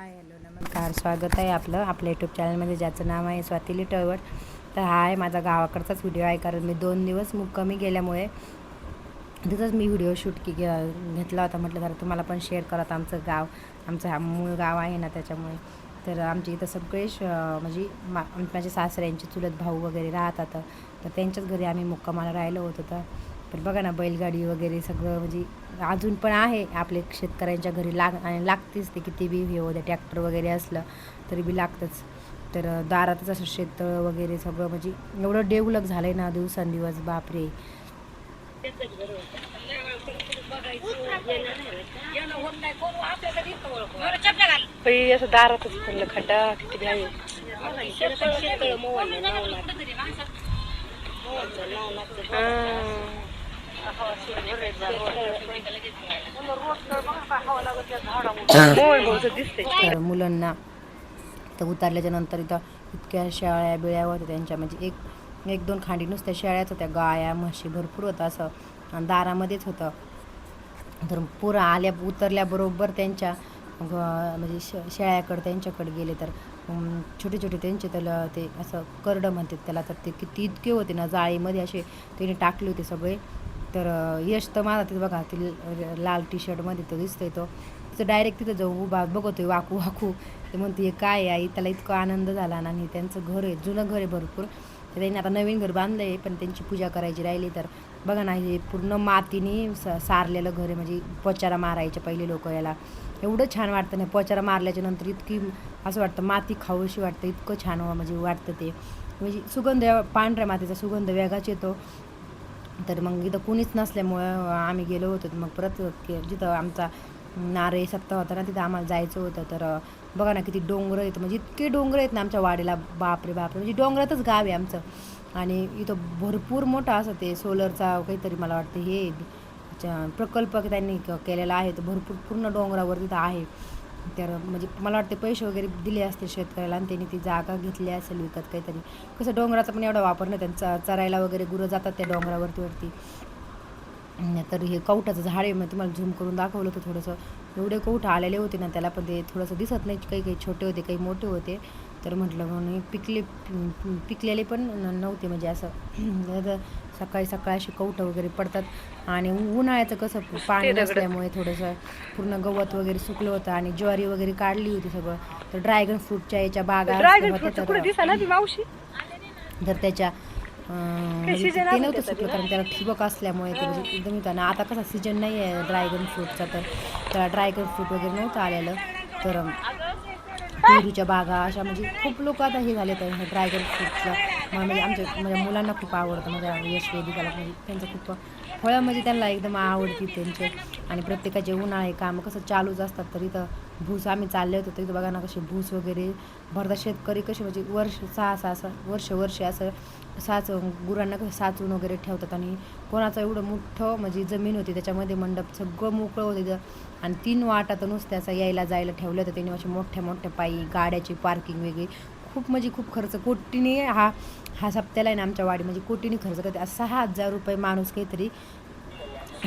Hi hello नमस्कार, स्वागत आहे आपल्या यूट्यूब चॅनलमध्ये, ज्याचं नाव आहे स्वाती लिटलवर्ड. तर हा आहे माझा गावाकडचाच व्हिडिओ आहे, कारण मी 2 दिवस मुक्कामी गेल्यामुळे तिथंच मी व्हिडिओ शूट घेतला होता. म्हटलं जरा तुम्हाला पण शेअर करत आमचं गाव, आमचं हा मूळ गाव आहे ना, त्याच्यामुळे. तर आमच्या इथं सगळे म्हणजे माझ्या सासऱ्यांचे चुलत भाऊ वगैरे राहतात, तर त्यांच्याच घरी आम्ही मुक्कामाला राहिलो होतो. तर बघा ना, बैलगाडी वगैरे सगळं म्हणजे अजून पण आहे आपले शेतकऱ्यांच्या घरी आणि लागतेच ते, किती बी हे होते, ट्रॅक्टर वगैरे असलं तरी बी लागतंच. तर दारातच असं शेततळ वगैरे सगळं म्हणजे एवढं डेव्हलप झालं आहे ना दिवसांदिवस, बापरे. असं दारातच पडलं, खड्डा किती आहे. तर मुलांना तर उतारल्याच्या नंतर इथं इतक्या शेळ्या बिळ्या होत्या त्यांच्या, म्हणजे एक दोन खांडी नुसत्या शेळ्याच होत्या, गाया म्हशी भरपूर होतं असं, आणि दारामध्येच होतं. तर पुरं उतरल्याबरोबर त्यांच्या म्हणजे शेळ्याकडं त्यांच्याकडे गेले, तर छोटे छोटे त्यांचे त्याला ते असं करडं म्हणतात त्याला, तर ते किती इतके होते ना, जाळीमध्ये असे त्याने टाकले होते सगळे. तर यश तर माझा तिथं बघा, ती लाल टी शर्टमध्ये तो दिसतोय, तो तिथं डायरेक्ट तिथं जाऊ उभा बघतोय वाकू वाकू. ते म्हणते हे काय आई, त्याला इतका आनंद झाला ना. आणि त्यांचं घर आहे, जुनं घर आहे भरपूर, तर त्यांनी आता नवीन घर बांधलं आहे, पण त्यांची पूजा करायची राहिली. तर बघा ना, हे पूर्ण मातीने सारलेलं घर आहे, म्हणजे पोचारा मारायचे पहिले लोक याला. एवढं छान वाटतं ना, पोचारा मारल्याच्या नंतर इतकी असं वाटतं माती खाऊशी वाटतं, इतकं छान म्हणजे वाटतं ते. म्हणजे सुगंध, पांढऱ्या मातीचा सुगंध वेगळाच येतो. तर मग इथं कुणीच नसल्यामुळं आम्ही गेलो होतो. मग परत जिथं आमचा नारळी सप्ताह होता ना, तिथं आम्हाला जायचं होतं. तर बघा ना, किती डोंगर आहेत, म्हणजे इतके डोंगर आहेत ना आमच्या वाडीला, बापरे बापरे. म्हणजे डोंगरातच गाव आहे आमचं, आणि इथं भरपूर मोठं असं ते सोलरचा काहीतरी मला वाटतं हे प्रकल्प त्यांनी केलेला आहे. तर भरपूर पूर्ण डोंगरावर तिथं आहे. तर म्हणजे मला वाटते पैसे वगैरे दिले असतील शेतकऱ्याला, आणि त्यांनी ती जागा घेतली असेल विकत काहीतरी. कसं डोंगराचा पण एवढा वापर नाही, त्यांचा चरायला वगैरे गुरं जातात त्या डोंगरावरती. तर हे कवठाचं झाड आहे, मग तुम्हाला झूम करून दाखवलं होतं थोडंसं. एवढे कवठं आलेले होते ना त्याला, पण ते थोडंसं दिसत नाही, काही काही छोटे होते काही मोठे होते. तर म्हटलं म्हणून पिकलेले पण नव्हते, म्हणजे असं सकाळी सकाळी अशी कवठं वगैरे पडतात. आणि उन्हाळ्याचं कसं पाणी नसल्यामुळे थोडंसं पूर्ण गवत वगैरे सुकलं होतं, आणि ज्वारी वगैरे काढली होती सगळं. तर ड्रॅगन फ्रूटच्या याच्या बागा मावशी तर त्याच्या म्हणजे ते नव्हतं सुकलं, कारण त्याला ठिबक असल्यामुळे ते म्हणजे एकदम होतं ना. आता कसा सीजन नाही आहे ड्रॅगन फ्रूटचा, तर त्याला ड्रॅगन फ्रूट वगैरे नव्हतं आलेलं. तर पेरूच्या बागा अशा, म्हणजे खूप लोक आता हे झाले तर ड्रॅगन फ्रूटला. म्हणजे माझ्या मुलांना खूप आवडतं, माझ्या यश वेदिकाला, म्हणजे त्यांचं खूप फळं म्हणजे त्यांना एकदम आवडती त्यांचे. आणि प्रत्येकाचे उन्हाळे कामं कसं चालूच असतात. तर इथं भूस आम्ही चालले होतो, तर इथं बघा ना कसे भूस वगैरे भरतात शेतकरी, कसे म्हणजे वर्ष असं गुरांना कसं साचून वगैरे ठेवतात. आणि कोणाचं एवढं मोठं म्हणजे जमीन होती, त्याच्यामध्ये मंडप सगळं मोकळं होतं तिथं. आणि 3 वाटा तर नुसत्या असं यायला जायला ठेवलं होतं त्यांनी, असे मोठ्या मोठ्या पायी गाड्याची पार्किंग वेगळी. खूप म्हणजे खूप खर्च, कोटीने हा सप्त्याला आहे ना आमच्या वाडी, म्हणजे कोटीने खर्च करते. 6,000 रुपये माणूस काहीतरी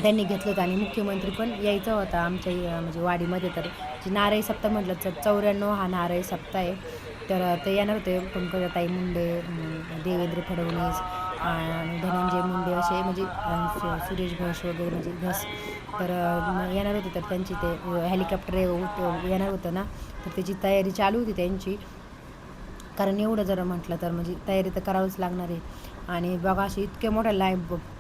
त्यांनी घेतलं होतं. आणि मुख्यमंत्री पण यायचा होता आमच्या म्हणजे वाडीमध्ये. तर जे नारळी सप्ताह म्हटलं तर 94 हा नारळी सप्ताह आहे. तर ते येणार होते पंकजाताई मुंडे, देवेंद्र फडणवीस आणि धनंजय मुंडे असे, म्हणजे सुरेश घोष वगैरे, म्हणजे घस. तर येणार होते. तर त्यांची ते हेलिकॉप्टर येणार होतं ना, तर त्याची तयारी चालू होती त्यांची. कारण एवढं जर म्हटलं तर म्हणजे तयारी तर करावीच लागणार आहे. आणि बघा असे इतक्या मोठ्या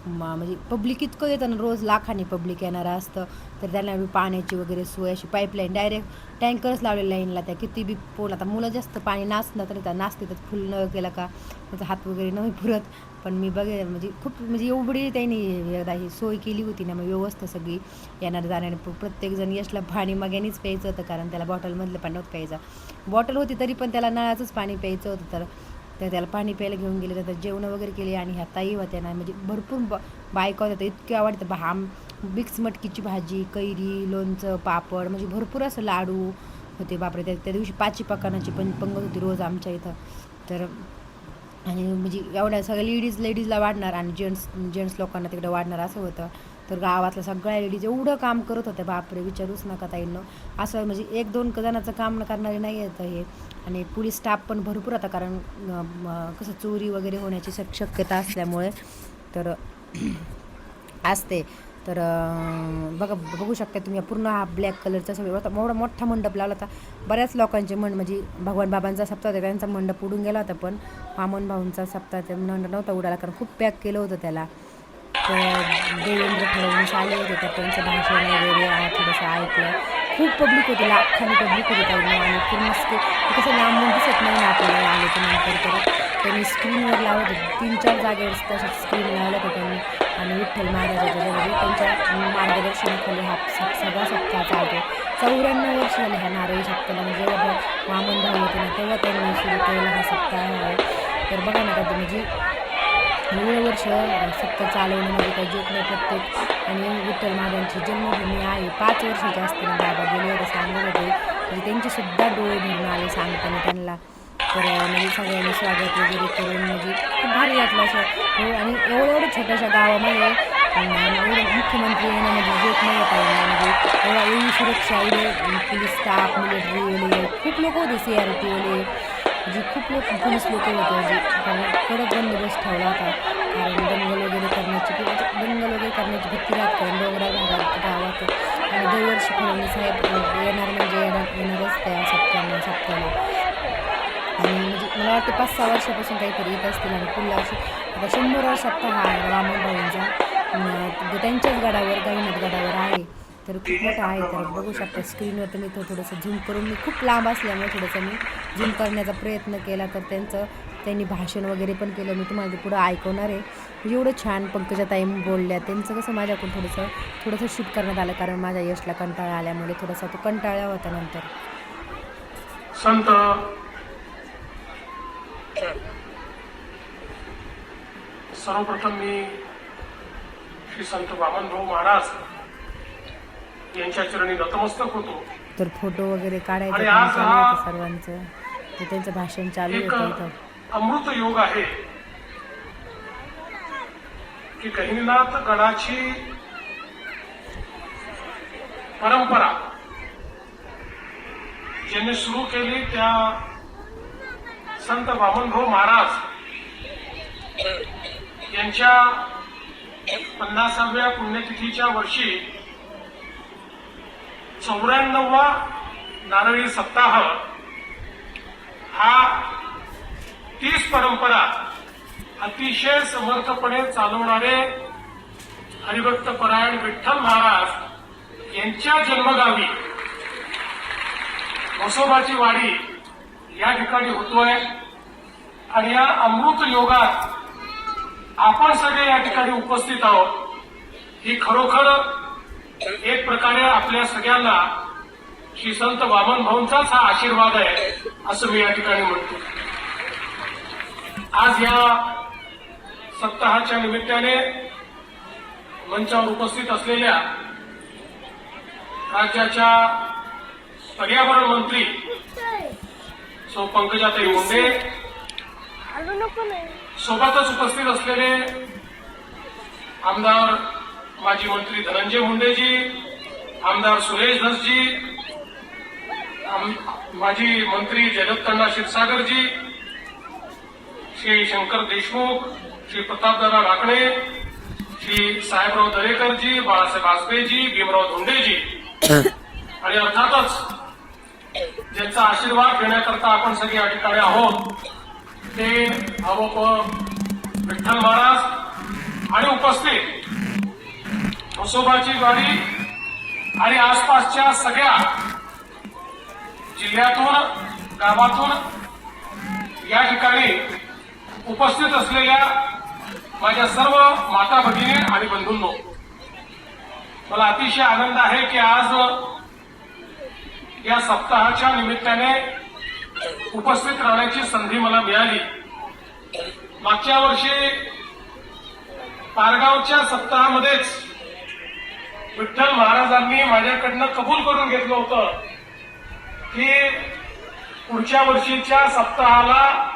म्हणजे पब्लिक इतकं येतं ना, रोज लाखांनी पब्लिक येणारं असतं. तर त्यांना पाण्याची वगैरे सोय, अशी पाईपलाईन डायरेक्ट टँकरच लावले लाईनला, त्या किती बी पोल. आता मुलं जास्त पाणी नाचणार तरी त्या नाचते, तर फुल न केलं का त्याचा हात वगैरे नाही पुरत. पण मी बघे म्हणजे खूप म्हणजे एवढी त्यांनी एकदा ही सोय केली होती ना, मग व्यवस्था सगळी येणार जाण्याने. प्रत्येकजण यशला पाणी मग यानेच प्यायचं होतं, कारण त्याला बॉटलमधलं पाणी नव्हतं प्यायचं. बॉटल होती तरी पण त्याला नळाचंच पाणी प्यायचं होतं. तर त्याला पाणी प्यायला घेऊन गेले, तर जेवणं वगैरे केली. आणि ह्या ताई होत्या ना, म्हणजे भरपूर बायका होत्या, तर इतके आवडतं. मिक्स मटकीची भाजी, कैरी, लोणचं, पापड, म्हणजे भरपूर असं लाडू होते. बापरे, त्या दिवशी 5 पकानाची पण पंगत होती रोज आमच्या इथं. तर आणि म्हणजे एवढ्या सगळ्या लेडीजला वाढणार, आणि जेंट्स लोकांना तिकडे वाढणार असं होतं. तर गावातल्या सगळ्या लेडीज एवढं काम करत होत्या, बापरे विचारूच नका ताईंनो. असं म्हणजे 1-2 जणांचं काम न करणारे नाही येतं हे. आणि पोलीस स्टाफ पण भरपूर होता, कारण कसं चोरी वगैरे होण्याची शक्यता असल्यामुळे तर असते. तर बघू शकता तुम्ही पूर्ण हा ब्लॅक कलरचा सगळं होता, एवढा मोठा मंडप लावला होता. बऱ्याच लोकांचे म्हणजे भगवान बाबांचा सप्ताह होता, त्यांचा मंडप उडून गेला होता, पण वामन भाऊंचा सप्ताह ते मंडप नव्हता उडाला, कारण खूप पॅक केलं होतं त्याला. तर देवेंद्र फडणवीस आले होते, तर त्यांचं भाषण वगैरे थोडंसं ऐकलं. खूप पब्लिक होती, लाखांनी पब्लिक होती त्यांना. आणि पूर्ण कसं लांबून दिसत नाही ना आपल्याला आल्याच्या नंतर, तर त्यांनी स्क्रीनवर लावलं होतं, 3-4 जागेवर तशा स्क्रीन लावलं होतं त्यांनी. आणि विठ्ठल महाराजाच्या जवळ त्यांच्या मार्गदर्शनाखाली हा सगळा सप्ताह चालतो. 94 वर्ष झाले ह्या नारळी सप्ताहाला, म्हणजे जेव्हा वामन भाऊ होते ना तेव्हा त्यांनी सुरू केलेला हा सप्ताह आहे. तर बघा ना का म्हणजे 9 वर्ष सप्ताह चालवणं म्हणजे काही जोक नाही. प्रत्येक आणि विठ्ठल महाराजांची जन्मभूमी आहे. 5 वर्षाचे असताना बाबा गेले होते, सांगत होते, म्हणजे त्यांचेसुद्धा डोळे भरून आले सांगताना त्यांना. तर म्हणजे सगळ्यांनी स्वागत वगैरे करून म्हणजे खूप भारी वाटलं असं हो. आणि एवढं छोट्याशा गावामध्ये एवढं मुख्यमंत्री येणं म्हणजे जोक नाही येता येणार. म्हणजे एवढी सुरक्षा, एवढे पोलीस स्टाफ, मिलिटरीवाले, खूप लोक होते, CRPवाले, म्हणजे खूप पोलीस लोक होते, म्हणजे कडक बंदोबस्त ठेवला होता. कारण दंगल वगैरे करण्याची भीती राहत, कारण डोंगराळ भागात गावात. आणि दरवर्षी फडणवीस साहेब येणार म्हणजे येणारच त्या सप्त्याला. आणि म्हणजे मला वाटतं 5-6 वर्षापासून काहीतरी येत असतील. आणि पुढल्या वर्षी आता 100 सप्ताह हा वामन भाऊंचा त्यांच्याच गडावर, गाईनाथ गडावर आहे. तर खूप मोठा आहे. तर बघू शकता स्क्रीनवर तुम्ही थोडंसं झूम करून, मी खूप लांब असल्यामुळे थोडंसं मी झूम करण्याचा प्रयत्न केला. तर त्यांनी भाषण वगैरे पण केलं, मी तुम्हाला ते पुढं ऐकवणार आहे. म्हणजे एवढं छान पंकजाताई बोलल्या. त्यांचं कसं माझ्याकडून थोडंसं शूट करण्यात आलं, कारण माझ्या यशला कंटाळा आल्यामुळे थोडासा तो कंटाळला होता. नंतर संत सर्वप्रथम मी श्री संत वामनभाऊ महाराज यांच्या चरणी नतमस्तक होतो. तर फोटो वगैरे काढायचं आणि काम आज चालू हा होतं सर्वांचं. तर त्यांचं भाषण चालू एक होतं इथं. अमृत योग आहे की गहिनीनाथ गडाची परंपरा ज्यांनी सुरू केली त्या संत वामनभाऊ महाराज यांच्या 50व्या पुण्यतिथीच्या वर्षी 94वा नारळी सप्ताह हा तीच परंपरा अतिशय समर्थपणे चालवणारे हरिभक्त परायण विठ्ठल महाराज यांच्या जन्मगावी म्हसोबाची वाडी या ठिकाणी होतोय. आणि या अमृत योगात आपण सगळे या ठिकाणी उपस्थित आहोत. ही खरोखर एक प्रकारे आपल्या सगळ्यांना श्री संत वामन भाऊंचाच हा आशीर्वाद आहे असं मी या ठिकाणी म्हणतो. आज या सप्ताहाच्या निमित्ताने मंचावर उपस्थित असलेल्या राज्याच्या पर्यावरण मंत्री सौ पंकजाताई मुंडे, सोबतच उपस्थित असलेले आमदार माजी मंत्री धनंजय मुंडेजी, आमदार सुरेश धसजी, माजी मंत्री जयदत्तअण्णा क्षीरसागरजी, श्री शंकर देशमुख, श्री प्रतापदादा राखणे, श्री साहेबराव दरेकरजी, बाळासाहेब आसबेजी, भीमराव धोंडेजी आणि अर्थातच ज्यांचा आशीर्वाद घेण्याकरता आपण सगळे या ठिकाणी आहोत ते अवप विठ्ठल महाराज आणि उपस्थित म्हसोबाची वाडी आणि आसपासच्या सगळ्या जिल्ह्यातून, गावातून या ठिकाणी उपस्थित असलेल्या माझ्या सर्व माता भगिनी आणि बंधूंनो, मला अतिशय आनंद आहे की आज या सप्ताहाच्या निमित्ताने उपस्थित राहण्याची संधी मला मिळाली. मागच्या वर्षी पारगावच्या सप्ताहामध्येच विठ्ठल महाराजांनी माझ्याकडनं कबूल करून घेतलं होतं की पुढच्या वर्षीच्या सप्ताहाला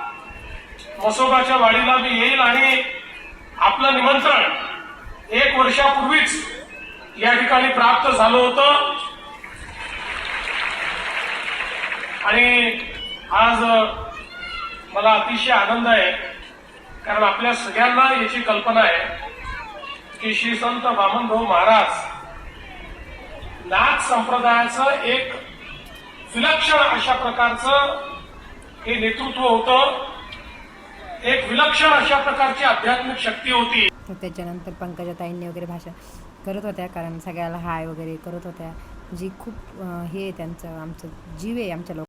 म्हसोबाच्या वाडीला मी येईल आणि आपलं निमंत्रण 1 वर्षापूर्वीच या ठिकाणी प्राप्त झालं होतं आणि आज मला अतिशय आनंद आहे, कारण आपल्या सगळ्यांना याची कल्पना आहे की श्री संत वामनभाऊ महाराज नाथ संप्रदायाचं एक विलक्षण अशा प्रकारचं हे नेतृत्व होतं, एक विलक्षण अशा प्रकारची आध्यात्मिक शक्ती होती. त्याच्यानंतर पंकजाताईंनी वगैरे भाषण करत होत्या, कारण सगळ्याला हाय वगैरे करत होत्या. जी खूप हे आहे त्यांचं, आमचं जीव आहे आमच्या लोक